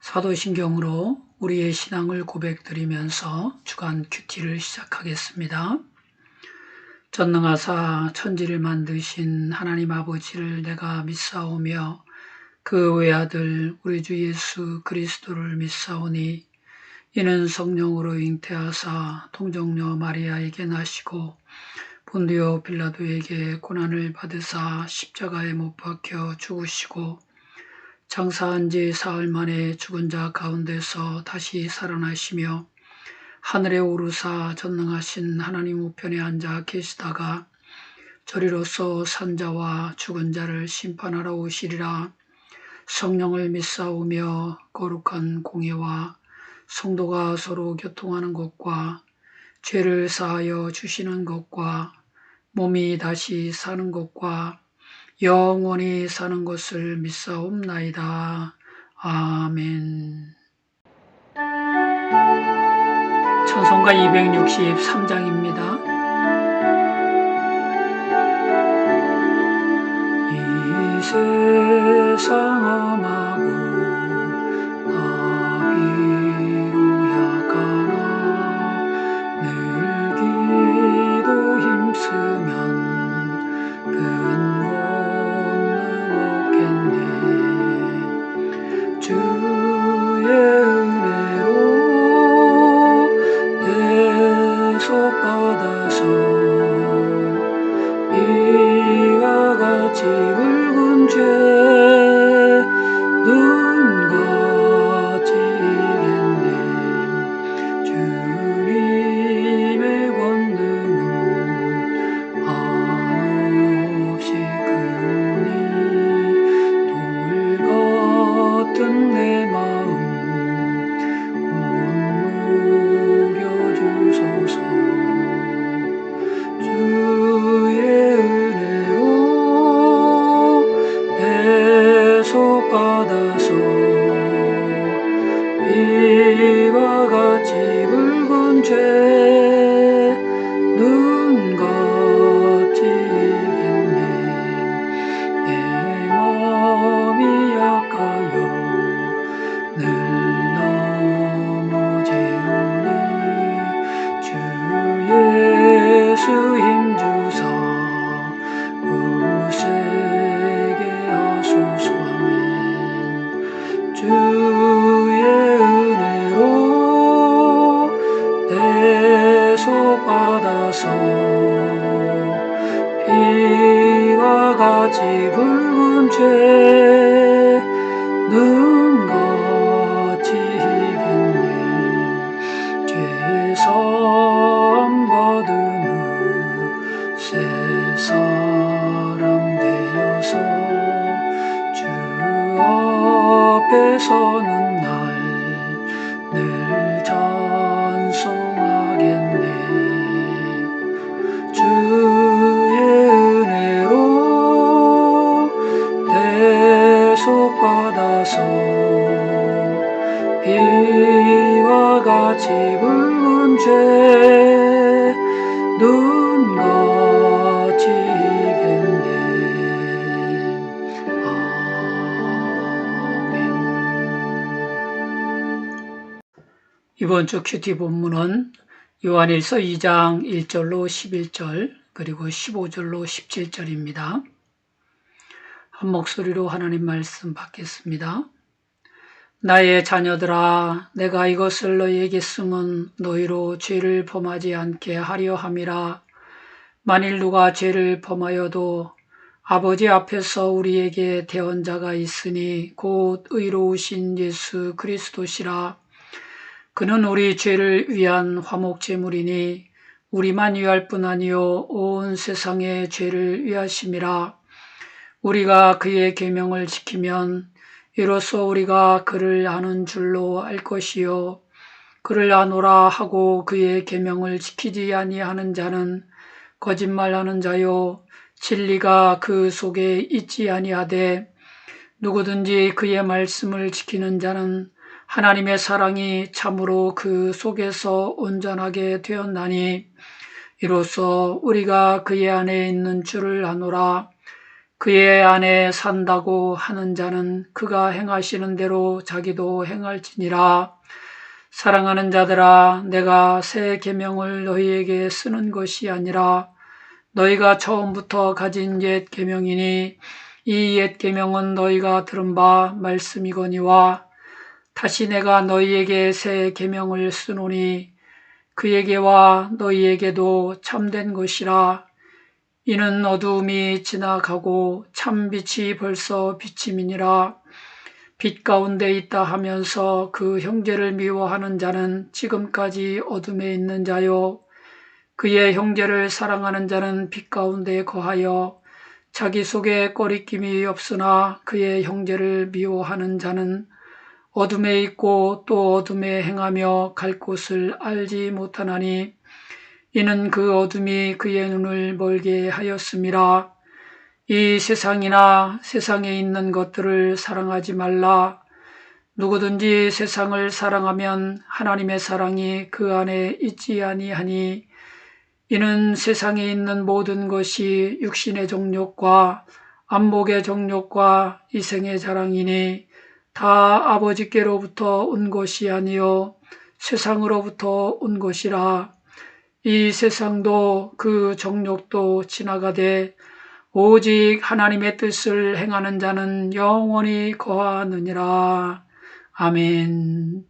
사도신경으로 우리의 신앙을 고백드리면서 주간 큐티를 시작하겠습니다. 전능하사 천지를 만드신 하나님 아버지를 내가 믿사오며 그 외아들 우리 주 예수 그리스도를 믿사오니 이는 성령으로 잉태하사 동정녀 마리아에게 나시고 본디오 빌라도에게 고난을 받으사 십자가에 못 박혀 죽으시고 장사한 지 사흘 만에 죽은 자 가운데서 다시 살아나시며 하늘에 오르사 전능하신 하나님 우편에 앉아 계시다가 저리로서 산자와 죽은 자를 심판하러 오시리라. 성령을 믿사오며 거룩한 공예와 성도가 서로 교통하는 것과 죄를 사하여 주시는 것과 몸이 다시 사는 것과 영원히 사는 것을 믿사옵나이다. 아멘. 찬송가 263장입니다. 이 세상 험하고 나비로 약하나 늘 기도 힘쓰면 주의 은혜로 대속받아서 이와 같이 붉은 죄 눈같이 이겼네. 주님의 권능은 한없이 크니 돌 같은 내 마음 곧 무겨주소서. 주의 은혜로 대속받아서 이와 같이 붉은 죄 눈같이 이겼네. 내 마음이 약하여 늘 넘어지오니 주 예수 힘주사 굳세게 하소서. 아멘. 주의 은혜로 대속받아서 피와 같이 붉은 죄 눈같이 이겼네. 죄사함 받은 후 새 사람 되어서 주 앞에 서는 날 늘 찬송하겠네. 주의 은혜로 대속받아서 피와 같이 붉은 죄 눈같이 이겼네. 아멘. 이번 주 큐티 본문은 요한일서 2장 1절로 11절 그리고 15절로 17절입니다. 한 목소리로 하나님 말씀 받겠습니다. 나의 자녀들아, 내가 이것을 너희에게 쓰면 너희로 죄를 범하지 않게 하려 함이라. 만일 누가 죄를 범하여도 아버지 앞에서 우리에게 대언자가 있으니 곧 의로우신 예수 그리스도시라. 그는 우리 죄를 위한 화목제물이니 우리만 위할 뿐 아니요 온 세상의 죄를 위하심이라. 우리가 그의 계명을 지키면 이로써 우리가 그를 아는 줄로 알 것이요 그를 아노라 하고 그의 계명을 지키지 아니하는 자는 거짓말하는 자요 진리가 그 속에 있지 아니하되 누구든지 그의 말씀을 지키는 자는 하나님의 사랑이 참으로 그 속에서 온전하게 되었나니 이로써 우리가 그의 안에 있는 줄을 아노라. 그의 안에 산다고 하는 자는 그가 행하시는 대로 자기도 행할지니라. 사랑하는 자들아, 내가 새 계명을 너희에게 쓰는 것이 아니라 너희가 처음부터 가진 옛 계명이니 이 옛 계명은 너희가 들은 바 말씀이거니와 다시 내가 너희에게 새 계명을 쓰노니 그에게와 너희에게도 참된 것이라. 이는 어두움이 지나가고 참 빛이 벌써 비침이니라. 빛 가운데 있다 하면서 그 형제를 미워하는 자는 지금까지 어둠에 있는 자요, 그의 형제를 사랑하는 자는 빛 가운데 거하여 자기 속에 꺼리낌이 없으나 그의 형제를 미워하는 자는 어둠에 있고 또 어둠에 행하며 갈 곳을 알지 못하나니 이는 그 어둠이 그의 눈을 멀게 하였음이라. 이 세상이나 세상에 있는 것들을 사랑하지 말라. 누구든지 세상을 사랑하면 하나님의 사랑이 그 안에 있지 아니하니 이는 세상에 있는 모든 것이 육신의 정욕과 안목의 정욕과 이생의 자랑이니 다 아버지께로부터 온 것이 아니요 세상으로부터 온 것이라. 이 세상도 그 정욕도 지나가되 오직 하나님의 뜻을 행하는 자는 영원히 거하느니라. 아멘.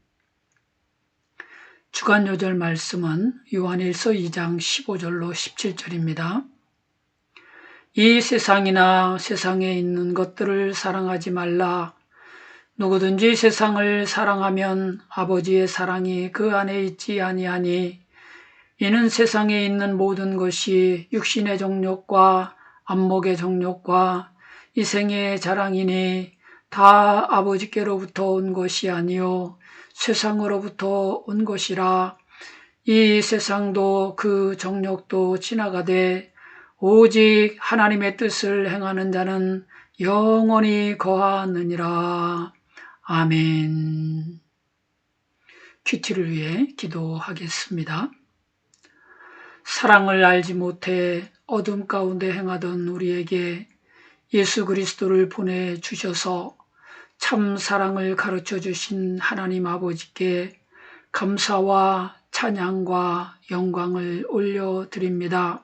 주간 요절 말씀은 요한일서 2장 15절로 17절입니다. 이 세상이나 세상에 있는 것들을 사랑하지 말라. 누구든지 세상을 사랑하면 아버지의 사랑이 그 안에 있지 아니하니 이는 세상에 있는 모든 것이 육신의 정욕과 안목의 정욕과 이생의 자랑이니 다 아버지께로부터 온 것이 아니요 세상으로부터 온 것이라. 이 세상도 그 정욕도 지나가되 오직 하나님의 뜻을 행하는 자는 영원히 거하느니라. 아멘. 큐티를 위해 기도하겠습니다. 사랑을 알지 못해 어둠 가운데 행하던 우리에게 예수 그리스도를 보내주셔서 참 사랑을 가르쳐 주신 하나님 아버지께 감사와 찬양과 영광을 올려드립니다.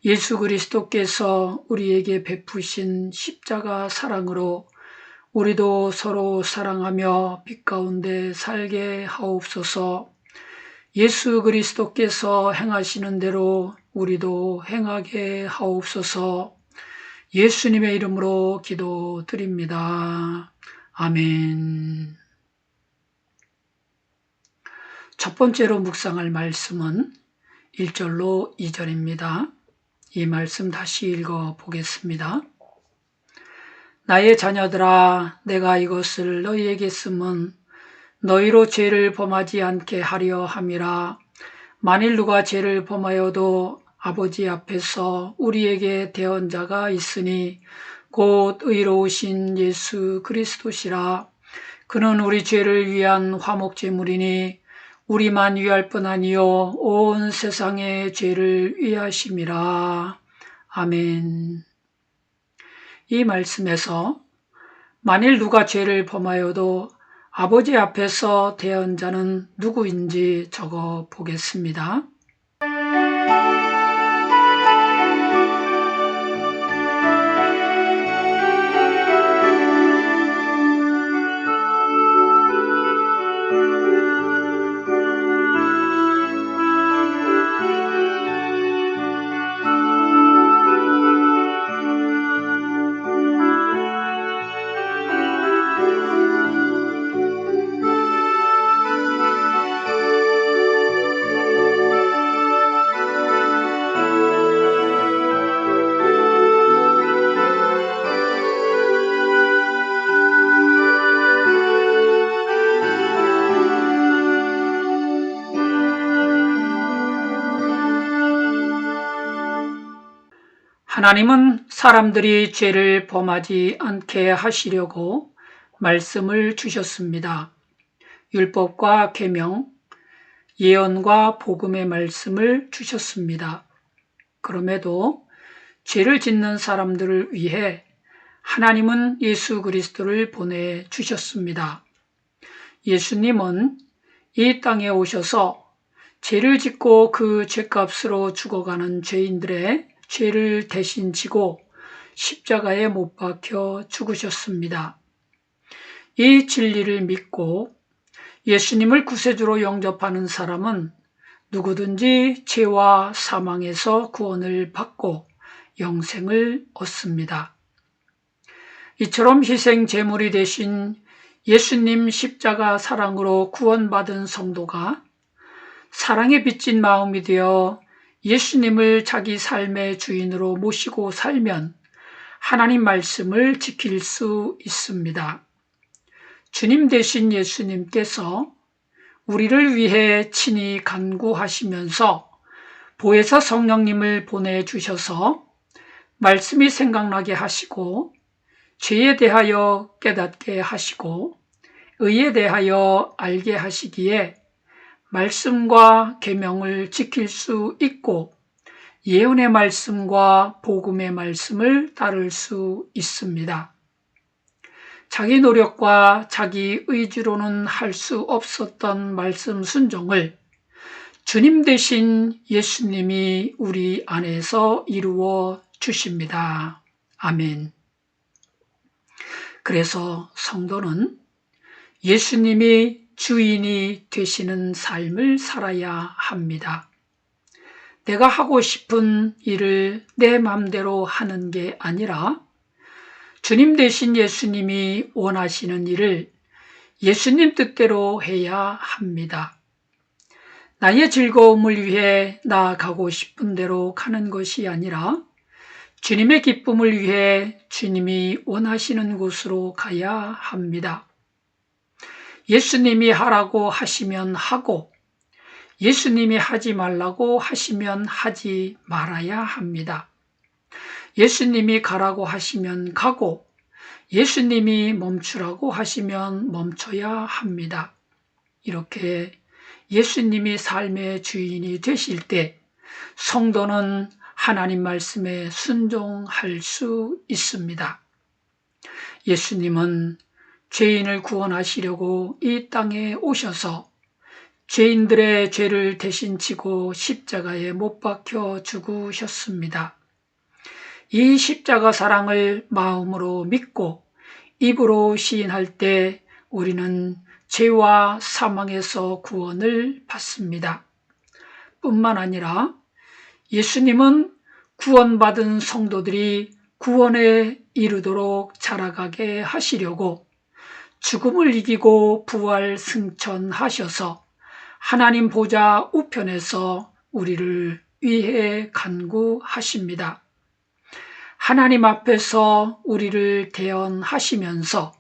예수 그리스도께서 우리에게 베푸신 십자가 사랑으로 우리도 서로 사랑하며 빛 가운데 살게 하옵소서. 예수 그리스도께서 행하시는 대로 우리도 행하게 하옵소서. 예수님의 이름으로 기도드립니다. 아멘. 첫 번째로 묵상할 말씀은 1절로 2절입니다. 이 말씀 다시 읽어보겠습니다. 나의 자녀들아, 내가 이것을 너희에게 쓰면 너희로 죄를 범하지 않게 하려 함이라. 만일 누가 죄를 범하여도 아버지 앞에서 우리에게 대언자가 있으니 곧 의로우신 예수 그리스도시라. 그는 우리 죄를 위한 화목제물이니 우리만 위할 뿐 아니요 온 세상의 죄를 위하심이라. 아멘. 이 말씀에서 만일 누가 죄를 범하여도 아버지 앞에서 대언자는 누구인지 적어 보겠습니다. 하나님은 사람들이 죄를 범하지 않게 하시려고 말씀을 주셨습니다. 율법과 계명, 예언과 복음의 말씀을 주셨습니다. 그럼에도 죄를 짓는 사람들을 위해 하나님은 예수 그리스도를 보내주셨습니다. 예수님은 이 땅에 오셔서 죄를 짓고 그 죄값으로 죽어가는 죄인들의 죄를 대신 지고 십자가에 못 박혀 죽으셨습니다. 이 진리를 믿고 예수님을 구세주로 영접하는 사람은 누구든지 죄와 사망에서 구원을 받고 영생을 얻습니다. 이처럼 희생 제물이 되신 예수님 십자가 사랑으로 구원받은 성도가 사랑에 빚진 마음이 되어 예수님을 자기 삶의 주인으로 모시고 살면 하나님 말씀을 지킬 수 있습니다. 주님 되신 예수님께서 우리를 위해 친히 간구하시면서 보혜사 성령님을 보내주셔서 말씀이 생각나게 하시고 죄에 대하여 깨닫게 하시고 의에 대하여 알게 하시기에 말씀과 계명을 지킬 수 있고 예언의 말씀과 복음의 말씀을 따를 수 있습니다. 자기 노력과 자기 의지로는 할 수 없었던 말씀 순종을 주님 되신 예수님이 우리 안에서 이루어 주십니다. 아멘. 그래서 성도는 예수님이 주인이 되시는 삶을 살아야 합니다. 내가 하고 싶은 일을 내 맘대로 하는 게 아니라 주님 되신 예수님이 원하시는 일을 예수님 뜻대로 해야 합니다. 나의 즐거움을 위해 나아가고 싶은 대로 가는 것이 아니라 주님의 기쁨을 위해 주님이 원하시는 곳으로 가야 합니다. 예수님이 하라고 하시면 하고 예수님이 하지 말라고 하시면 하지 말아야 합니다. 예수님이 가라고 하시면 가고 예수님이 멈추라고 하시면 멈춰야 합니다. 이렇게 예수님이 삶의 주인이 되실 때 성도는 하나님 말씀에 순종할 수 있습니다. 예수님은 죄인을 구원하시려고 이 땅에 오셔서 죄인들의 죄를 대신 지고 십자가에 못 박혀 죽으셨습니다. 이 십자가 사랑을 마음으로 믿고 입으로 시인할 때 우리는 죄와 사망에서 구원을 받습니다. 뿐만 아니라 예수님은 구원받은 성도들이 구원에 이르도록 자라가게 하시려고 죽음을 이기고 부활 승천하셔서 하나님 보좌 우편에서 우리를 위해 간구하십니다. 하나님 앞에서 우리를 대언하시면서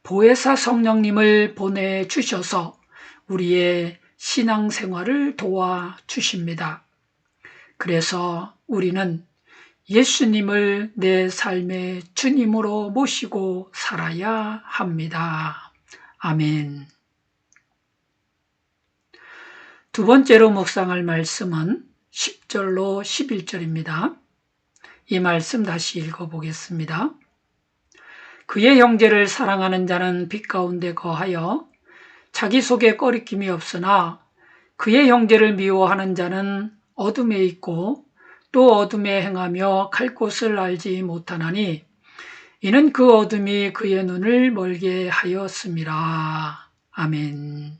보혜사 성령님을 보내주셔서 우리의 신앙생활을 도와주십니다. 그래서 우리는 예수님을 내 삶의 주님으로 모시고 살아야 합니다. 아멘. 두 번째로 묵상할 말씀은 10절로 11절입니다. 이 말씀 다시 읽어보겠습니다. 그의 형제를 사랑하는 자는 빛 가운데 거하여 자기 속에 꺼리낌이 없으나 그의 형제를 미워하는 자는 어둠에 있고 또 어둠에 행하며 갈 곳을 알지 못하나니 이는 그 어둠이 그의 눈을 멀게 하였음이라. 아멘.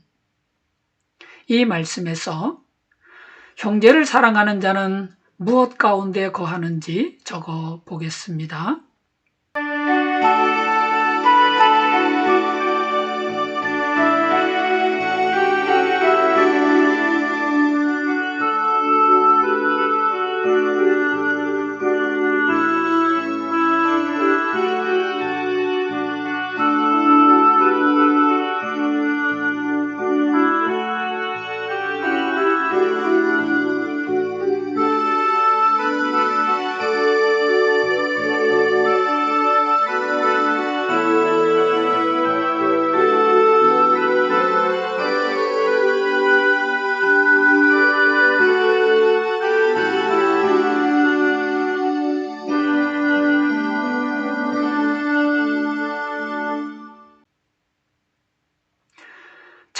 이 말씀에서 형제를 사랑하는 자는 무엇 가운데 거하는지 적어 보겠습니다.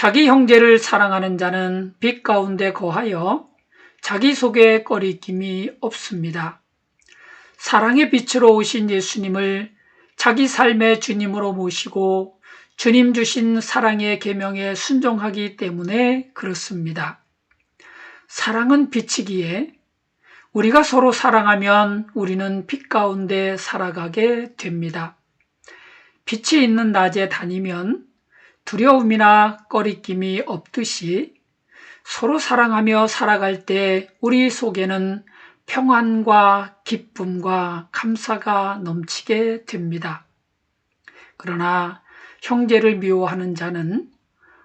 자기 형제를 사랑하는 자는 빛 가운데 거하여 자기 속에 꺼리낌이 없습니다. 사랑의 빛으로 오신 예수님을 자기 삶의 주님으로 모시고 주님 주신 사랑의 계명에 순종하기 때문에 그렇습니다. 사랑은 빛이기에 우리가 서로 사랑하면 우리는 빛 가운데 살아가게 됩니다. 빛이 있는 낮에 다니면 두려움이나 꺼리낌이 없듯이 서로 사랑하며 살아갈 때 우리 속에는 평안과 기쁨과 감사가 넘치게 됩니다. 그러나 형제를 미워하는 자는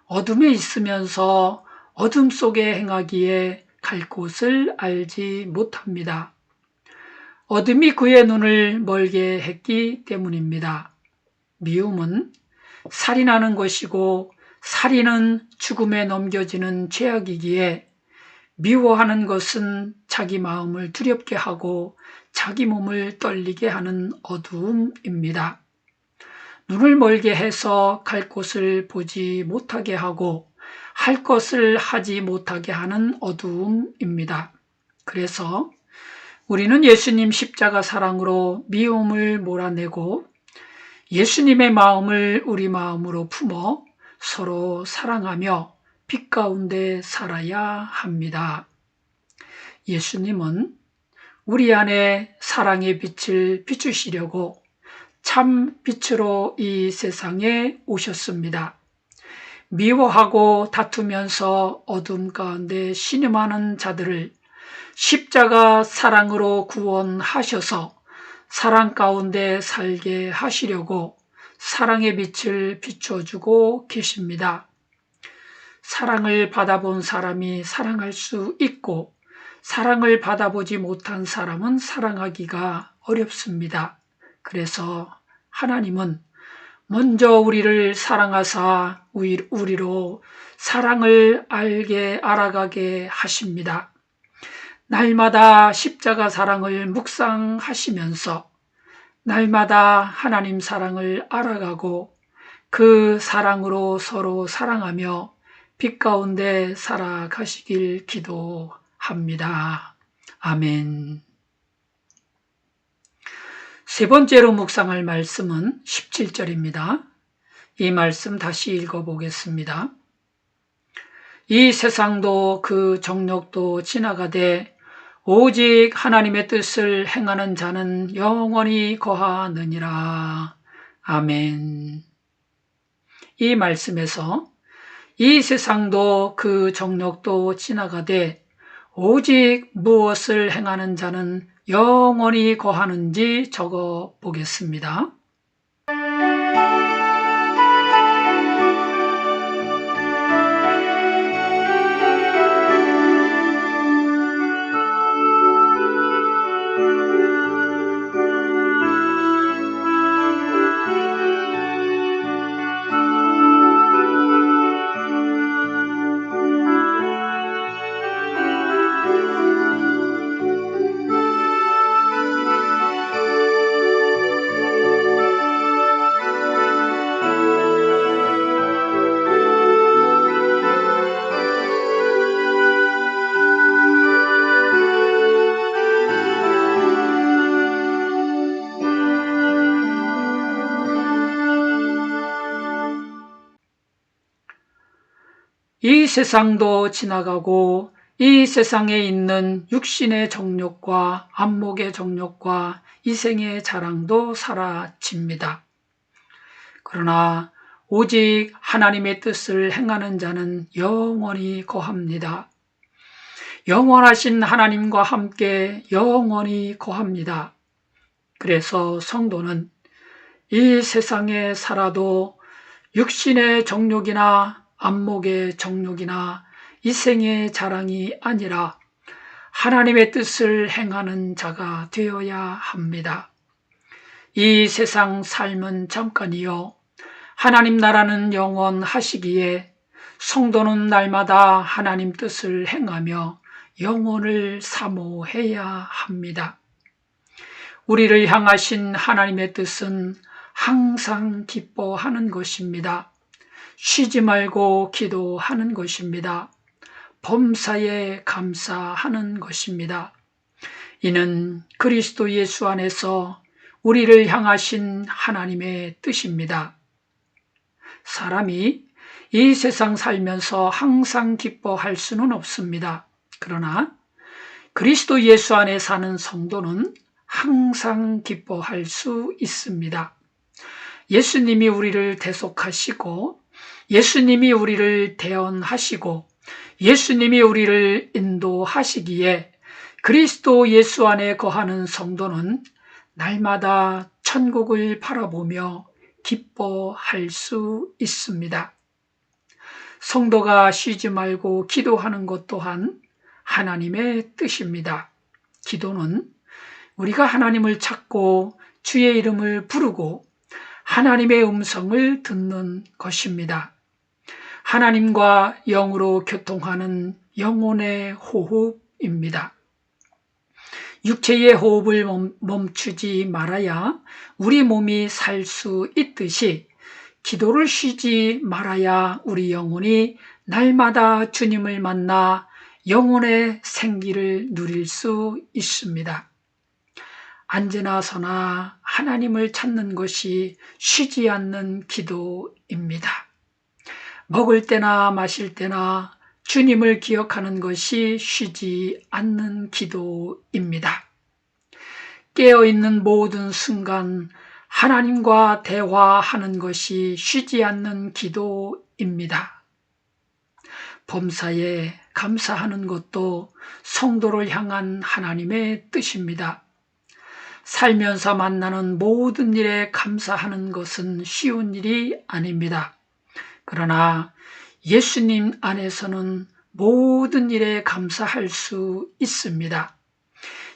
어둠에 있으면서 어둠 속에 행하기에 갈 곳을 알지 못합니다. 어둠이 그의 눈을 멀게 했기 때문입니다. 미움은 살인하는 것이고 살인은 죽음에 넘겨지는 죄악이기에 미워하는 것은 자기 마음을 두렵게 하고 자기 몸을 떨리게 하는 어두움입니다. 눈을 멀게 해서 갈 곳을 보지 못하게 하고 할 것을 하지 못하게 하는 어두움입니다. 그래서 우리는 예수님 십자가 사랑으로 미움을 몰아내고 예수님의 마음을 우리 마음으로 품어 서로 사랑하며 빛 가운데 살아야 합니다. 예수님은 우리 안에 사랑의 빛을 비추시려고 참 빛으로 이 세상에 오셨습니다. 미워하고 다투면서 어둠 가운데 신음하는 자들을 십자가 사랑으로 구원하셔서 사랑 가운데 살게 하시려고 사랑의 빛을 비춰주고 계십니다. 사랑을 받아본 사람이 사랑할 수 있고 사랑을 받아보지 못한 사람은 사랑하기가 어렵습니다. 그래서 하나님은 먼저 우리를 사랑하사 우리로 사랑을 알아가게 하십니다. 날마다 십자가 사랑을 묵상하시면서 날마다 하나님 사랑을 알아가고 그 사랑으로 서로 사랑하며 빛 가운데 살아가시길 기도합니다. 아멘. 세 번째로 묵상할 말씀은 17절입니다. 이 말씀 다시 읽어보겠습니다. 이 세상도 그 정욕도 지나가되 오직 하나님의 뜻을 행하는 자는 영원히 거하느니라. 아멘. 이 말씀에서 이 세상도 그 정욕도 지나가되 오직 무엇을 행하는 자는 영원히 거하는지 적어 보겠습니다. 이 세상도 지나가고 이 세상에 있는 육신의 정욕과 안목의 정욕과 이생의 자랑도 사라집니다. 그러나 오직 하나님의 뜻을 행하는 자는 영원히 거합니다. 영원하신 하나님과 함께 영원히 거합니다. 그래서 성도는 이 세상에 살아도 육신의 정욕이나 안목의 정욕이나 이생의 자랑이 아니라 하나님의 뜻을 행하는 자가 되어야 합니다. 이 세상 삶은 잠깐이요 하나님 나라는 영원하시기에 성도는 날마다 하나님 뜻을 행하며 영혼을 사모해야 합니다. 우리를 향하신 하나님의 뜻은 항상 기뻐하는 것입니다. 쉬지 말고 기도하는 것입니다. 범사에 감사하는 것입니다. 이는 그리스도 예수 안에서 우리를 향하신 하나님의 뜻입니다. 사람이 이 세상 살면서 항상 기뻐할 수는 없습니다. 그러나 그리스도 예수 안에 사는 성도는 항상 기뻐할 수 있습니다. 예수님이 우리를 대속하시고 예수님이 우리를 대언하시고 예수님이 우리를 인도하시기에 그리스도 예수 안에 거하는 성도는 날마다 천국을 바라보며 기뻐할 수 있습니다. 성도가 쉬지 말고 기도하는 것 또한 하나님의 뜻입니다. 기도는 우리가 하나님을 찾고 주의 이름을 부르고 하나님의 음성을 듣는 것입니다. 하나님과 영으로 교통하는 영혼의 호흡입니다. 육체의 호흡을 멈추지 말아야 우리 몸이 살 수 있듯이 기도를 쉬지 말아야 우리 영혼이 날마다 주님을 만나 영혼의 생기를 누릴 수 있습니다. 앉으나 서나 하나님을 찾는 것이 쉬지 않는 기도입니다. 먹을 때나 마실 때나 주님을 기억하는 것이 쉬지 않는 기도입니다. 깨어있는 모든 순간 하나님과 대화하는 것이 쉬지 않는 기도입니다. 범사에 감사하는 것도 성도를 향한 하나님의 뜻입니다. 살면서 만나는 모든 일에 감사하는 것은 쉬운 일이 아닙니다. 그러나 예수님 안에서는 모든 일에 감사할 수 있습니다.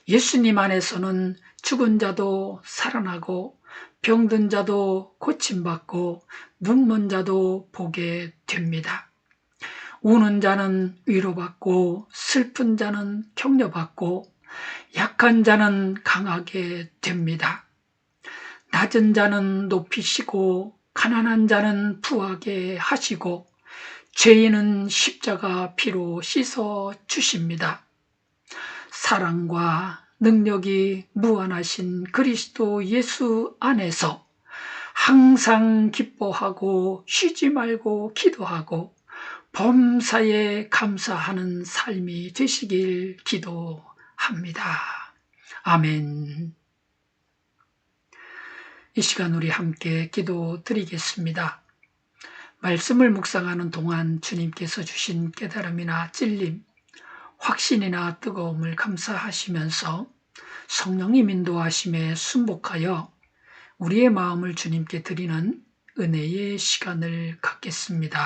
예수님 안에서는 죽은 자도 살아나고 병든 자도 고침받고 눈먼 자도 보게 됩니다. 우는 자는 위로받고 슬픈 자는 격려받고 약한 자는 강하게 됩니다. 낮은 자는 높이시고 가난한 자는 부하게 하시고 죄인은 십자가 피로 씻어 주십니다. 사랑과 능력이 무한하신 그리스도 예수 안에서 항상 기뻐하고 쉬지 말고 기도하고 범사에 감사하는 삶이 되시길 기도합니다. 아멘. 이 시간 우리 함께 기도드리겠습니다. 말씀을 묵상하는 동안 주님께서 주신 깨달음이나 찔림, 확신이나 뜨거움을 감사하시면서 성령님 인도하심에 순복하여 우리의 마음을 주님께 드리는 은혜의 시간을 갖겠습니다.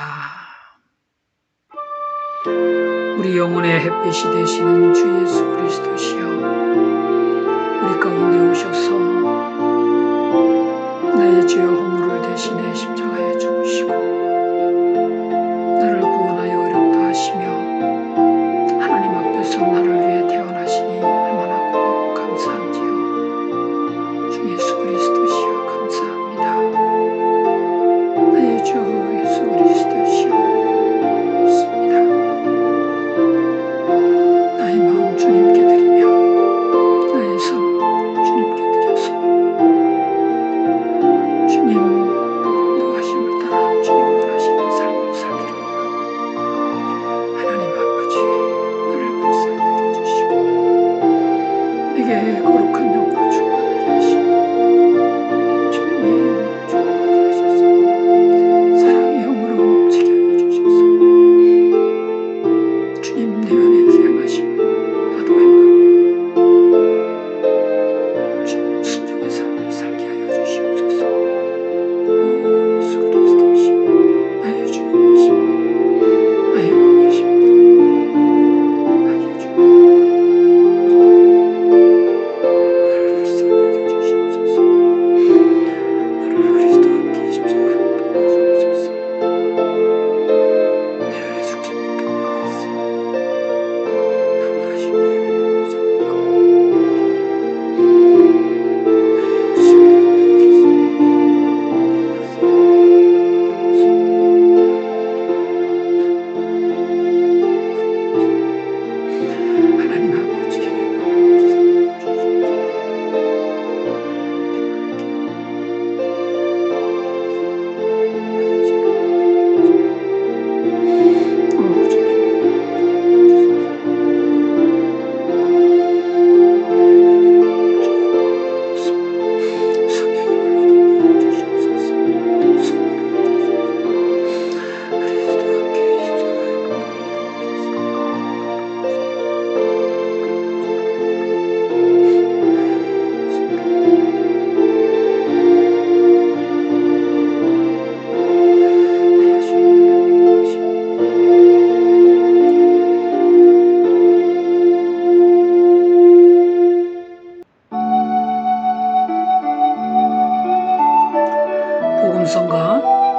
우리 영혼의 햇빛이 되시는 주 예수 그리스도시여, 우리 가운데 오셔서 나의 죄와 허물을 대신해 십자가에 죽으시고 나를 구원하여 어렵다 하시며 하나님 앞에서 나를 위해 태어나시니 얼마나 고맙고 감사한지요. 주 예수 그리스도시여 감사합니다. 나의 주 예수 그리스도시여 믿습니다. 나의 마음 주님께 드리며 나의 삶 주님께 드려서 주님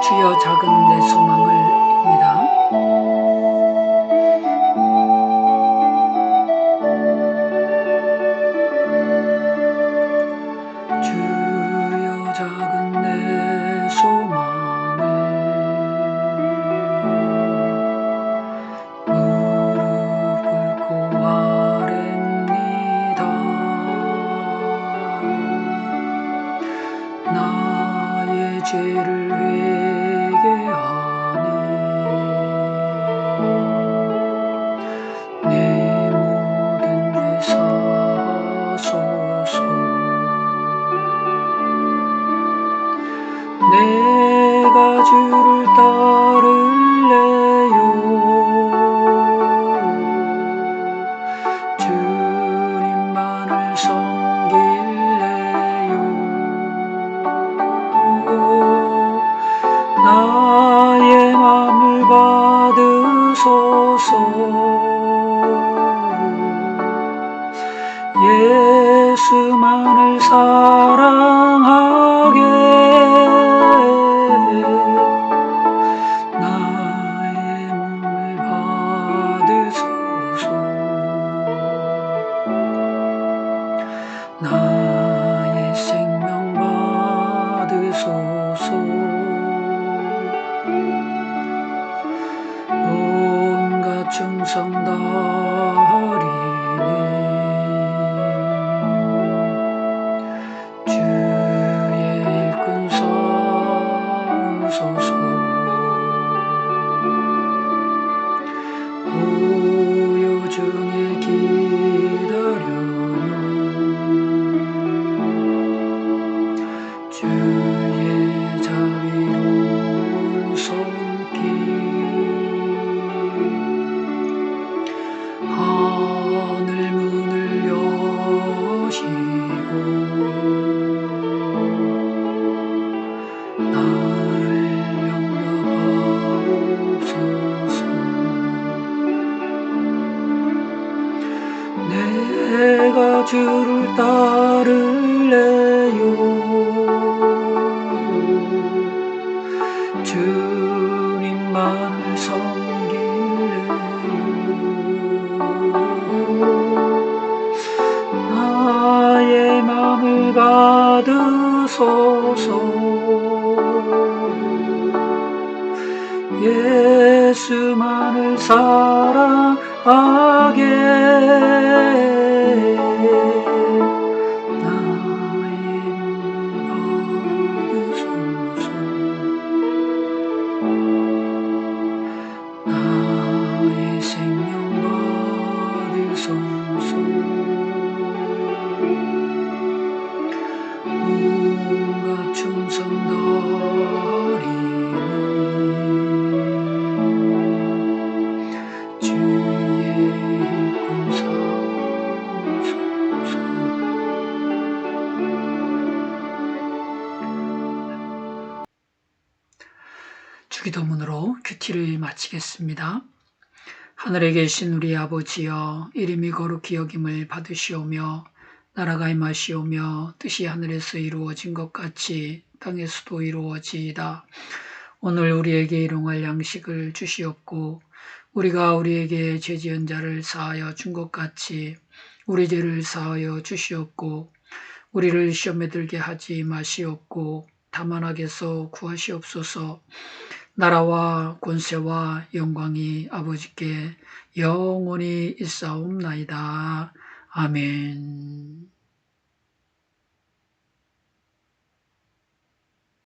주여 작은 내 소망을입니다. 주여 작은 내 소망을 무릎 꿇고 아뢰니다. 나의 죄를 회개하니 내 모든 죄 사하소서. 내가 주를 따를래요. 주님만을 섬길래요. 나의 맘을 받으소서. 예수만을 사랑하게 나의 몸을 받으소서. 나의 생명 받으소서. 온갖 충성 다하리니 주의 일꾼 삼으소서. 고요 중에 기다려요. 주의 자비로운 손길 하늘 문을 여시고 나를 영접하옵소서. 내가 주를 따를래요. 주님만을 섬길래요. 나의 맘을 받으소서. 예수만을 사랑하게 나의 몸을 받으소서. 나의 생명 받으소서. 온갖 충성 다하리니 주의 일꾼 삼으소서. 주기도문으로 큐티를 마치겠습니다. 하늘에 계신 우리 아버지여, 이름이 거룩히 여김을 받으시오며 나라가 임하시오며 뜻이 하늘에서 이루어진 것 같이 땅에서도 이루어지이다. 오늘 우리에게 일용할 양식을 주시옵고 우리가 우리에게 죄 지은 자를 사하여 준 것 같이 우리 죄를 사하여 주시옵고 우리를 시험에 들게 하지 마시옵고 다만 악에서 구하시옵소서. 나라와 권세와 영광이 아버지께 영원히 있사옵나이다. 아멘.